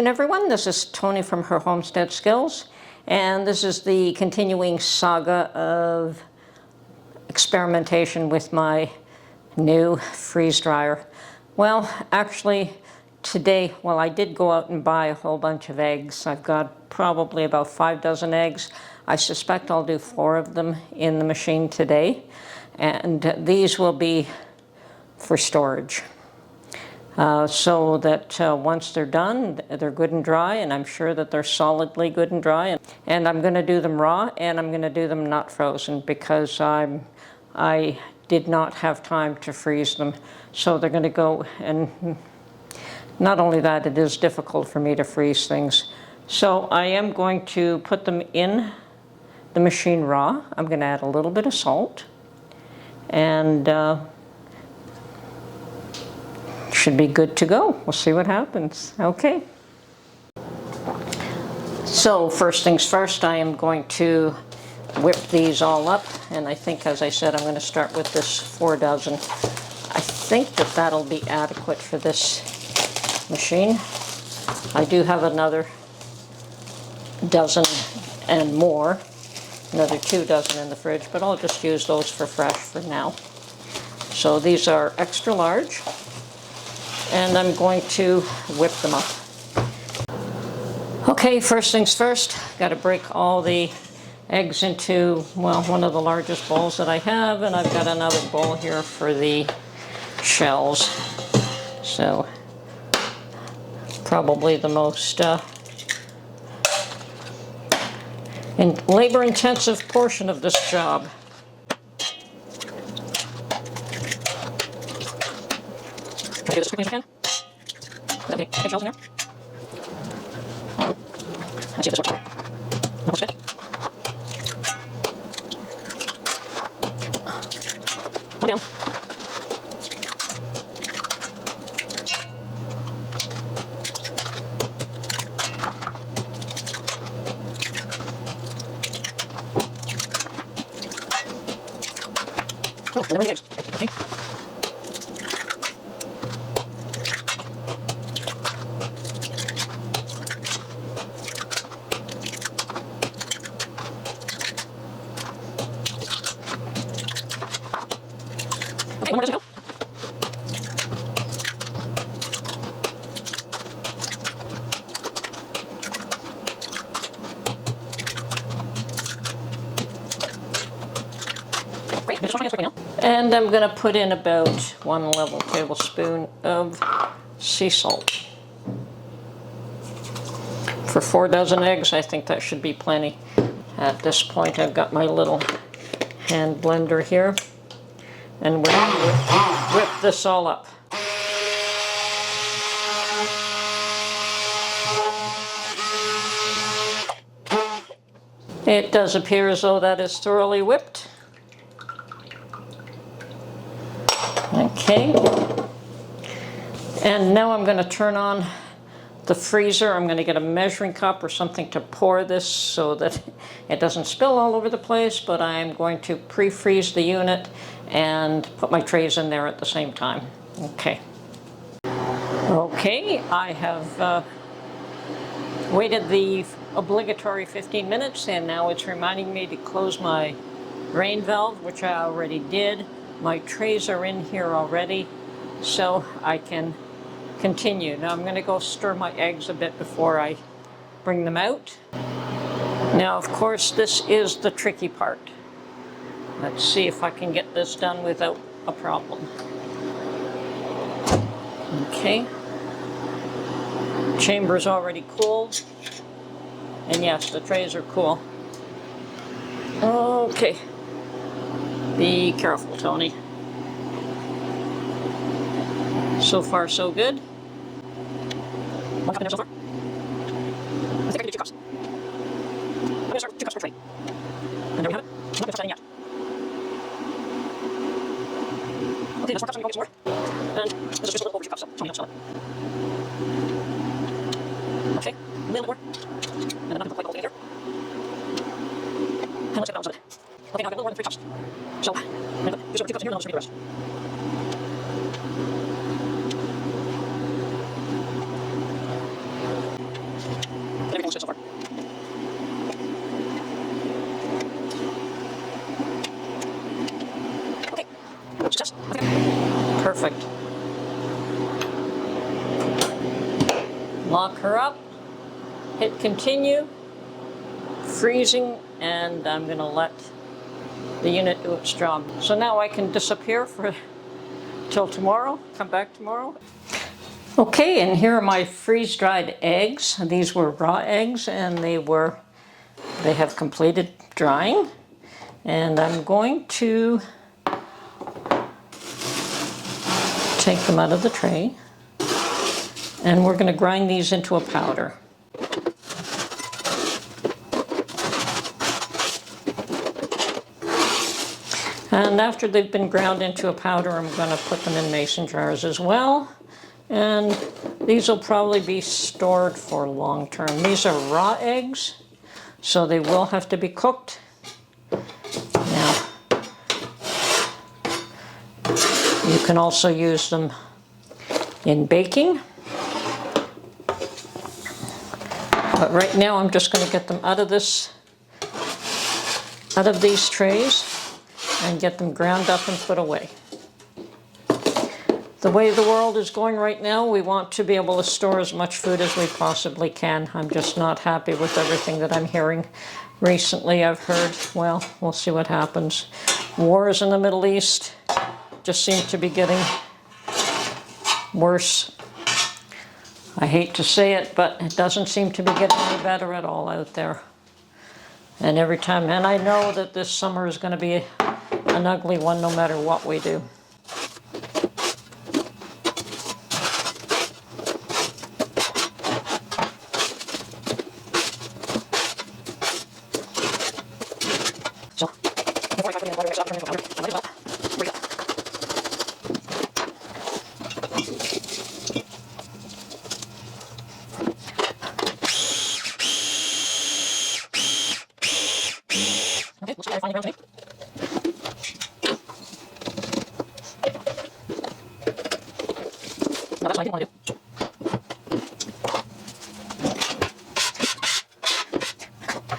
afternoon, everyone. This is Tony from her Homestead Skills, and this is the continuing saga of experimentation with my new freeze dryer. Well, actually, today, I did go out and buy a whole bunch of eggs. I've got probably about 5 dozen eggs. I suspect I'll do 4 of them in the machine today, and these will be for storage. So that once they're done, they're good and dry, and I'm sure that they're solidly good and dry. And I'm going to do them raw, and I'm going to do them not frozen because I did not have time to freeze them. So they're going to go, and not only that, it is difficult for me to freeze things. So I am going to put them in the machine raw. I'm going to add a little bit of salt, and should be good to go. We'll see what happens. Okay. So first things first, I am going to whip these all up, and I think, as I said, I'm going to start with this 4 dozen. I think that that'll be adequate for this machine. I do have another dozen and more, another 2 dozen in the fridge, but I'll just use those for fresh for now. So these are extra large, and I'm going to whip them up. Okay, first things first, got to break all the eggs into, well, one of the largest bowls that I have, and I've got another bowl here for the shells. So, probably the most labor-intensive portion of this job. Try to do this as quickly as I can. Okay, egg shells in there. Let's see if this works. Almost good. One down. Oh, there are the eggs. Okay. Okay, 1 more dozen go. Great, just right now. And I'm going to put in about 1 level tablespoon of sea salt. For 4 dozen eggs, I think that should be plenty. At this point, I've got my little hand blender here, and we're going to whip this all up. It does appear as though that is thoroughly whipped. Okay, and now I'm going to turn on the freezer. I'm going to get a measuring cup or something to pour this so that it doesn't spill all over the place, but I'm going to pre-freeze the unit and put my trays in there at the same time. Okay. Okay, I have waited the obligatory 15 minutes, and now it's reminding me to close my drain valve, which I already did. My trays are in here already, so I can continue. Now I'm going to go stir my eggs a bit before I bring them out. Now, of course, this is the tricky part. Let's see if I can get this done without a problem. Okay. Chamber's already cooled. And yes, the trays are cool. Okay. Be careful, Tony. So far, so good. 1 cup in there so far. I think I can do 2 cups. I'm going to start with 2 cups per tray. And there we have it. I'm not going to touch that in yet. Okay, that's 4 cups. I'm going to go get some more. And this is just a little over 2 cups, so Tony, don't smell it. Okay, a little more. And then I'm going to put the whole thing in here. And let's get the balance of it. Okay, now I've got a little more than 3 cups. So, I'm going to do 2 cups in here, and then I'll just make the rest. Perfect. Lock her up, hit continue, freezing, and I'm going to let the unit do its job. So now I can disappear for till tomorrow, come back tomorrow. Okay, and here are my freeze-dried eggs. These were raw eggs, and they have completed drying. And I'm going to take them out of the tray, and we're going to grind these into a powder. And after they've been ground into a powder, I'm going to put them in mason jars as well. And these will probably be stored for long term. These are raw eggs, so they will have to be cooked. Now, you can also use them in baking. But right now I'm just going to get them out of these trays and get them ground up and put away. The way the world is going right now, we want to be able to store as much food as we possibly can. I'm just not happy with everything that I'm hearing recently. I've heard, well, we'll see what happens. Wars in the Middle East just seem to be getting worse. I hate to say it, but it doesn't seem to be getting any better at all out there. And every time, and I know that this summer is going to be an ugly one no matter what we do. So, before I put in the butter, I might as well break it up. Okay, looks like I finally ground to me. No, that's what I didn't want to do.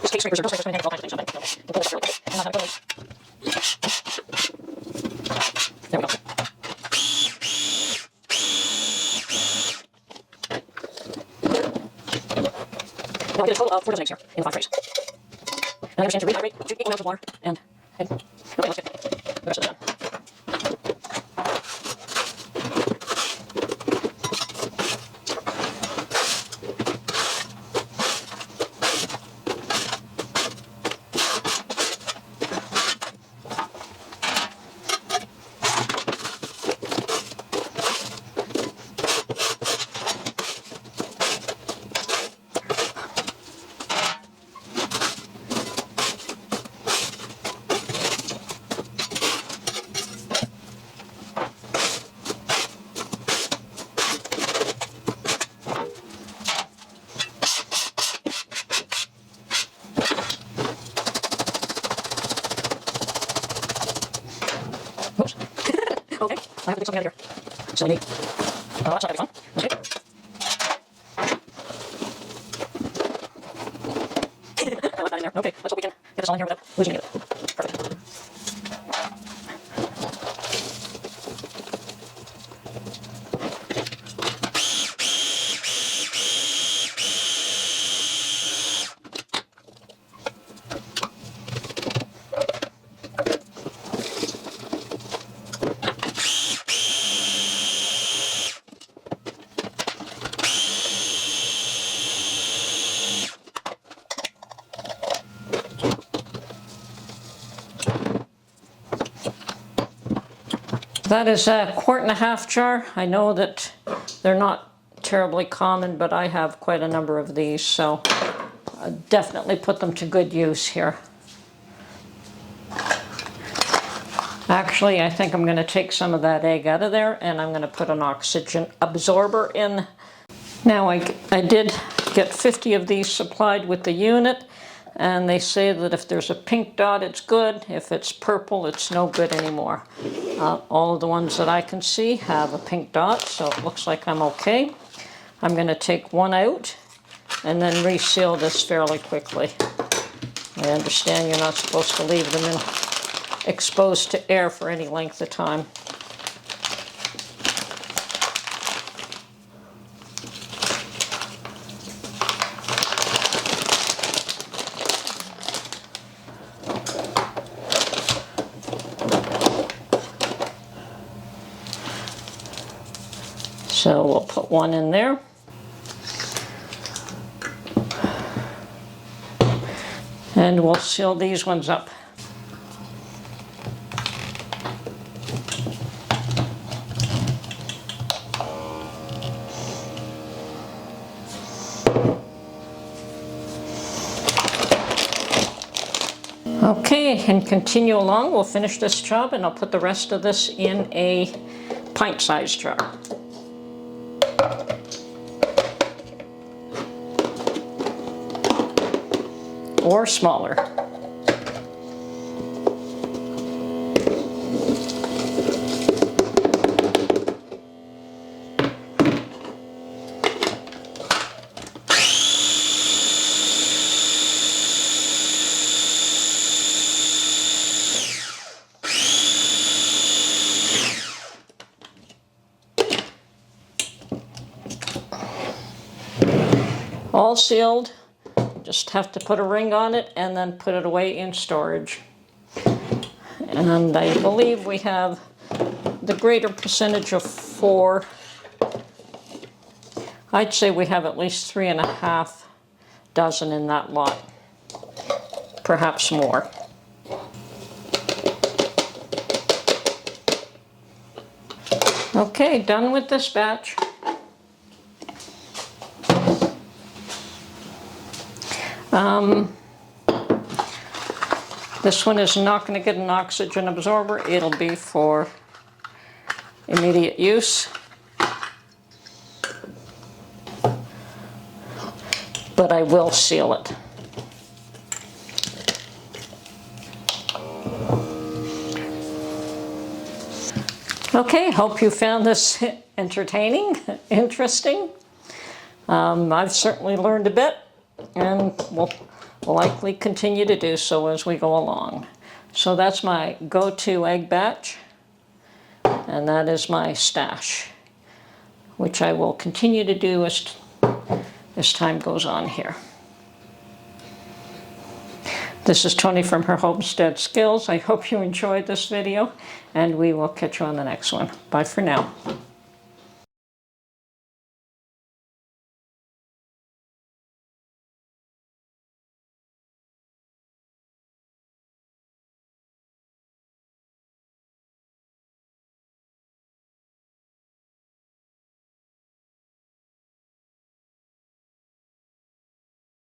These cake scrapers are just like this, all kinds of things. You can pull this up really quick and not have it go. There we go. Now I get a total of 4 dozen eggs here in 5 trays. And I understand to rehydrate 2 equal amounts of water and okay, let's get the rest of it done. Oops. Okay, I have to take something out of here. Silly me. That's not gonna be fun. Okay. I left that in there. Okay, let's hope we can get this all in here without losing any of it. Perfect. That is a 1.5 quart jar. I know that they're not terribly common, but I have quite a number of these, so I definitely put them to good use here. Actually, I think I'm going to take some of that egg out of there, and I'm going to put an oxygen absorber in. Now I did get 50 of these supplied with the unit, and they say that if there's a pink dot, it's good. If it's purple, it's no good anymore. All of the ones that I can see have a pink dot, so it looks like I'm okay. I'm going to take one out and then reseal this fairly quickly. I understand you're not supposed to leave them exposed to air for any length of time. So we'll put one in there. And we'll seal these ones up. Okay, and continue along. We'll finish this job and I'll put the rest of this in a pint-sized jar. Or smaller. All sealed. Just have to put a ring on it and then put it away in storage. And I believe we have the greater percentage of 4. I'd say we have at least 3.5 dozen in that lot, perhaps more. Okay, done with this batch. This one is not going to get an oxygen absorber. It'll be for immediate use. But I will seal it. Okay, hope you found this entertaining, interesting. I've certainly learned a bit, and we'll likely continue to do so as we go along. So that's my go-to egg batch, and that is my stash, which I will continue to do as time goes on here. This is Tony from her Homestead Skills. I hope you enjoyed this video, and we will catch you on the next one. Bye for now.